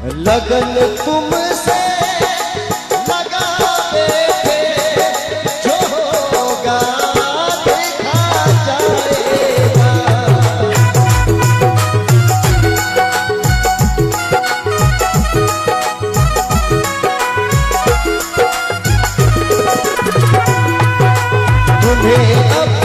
लगन तुमसे लगावे थे, जो होगा देखा जाएगा। तुम्हें अब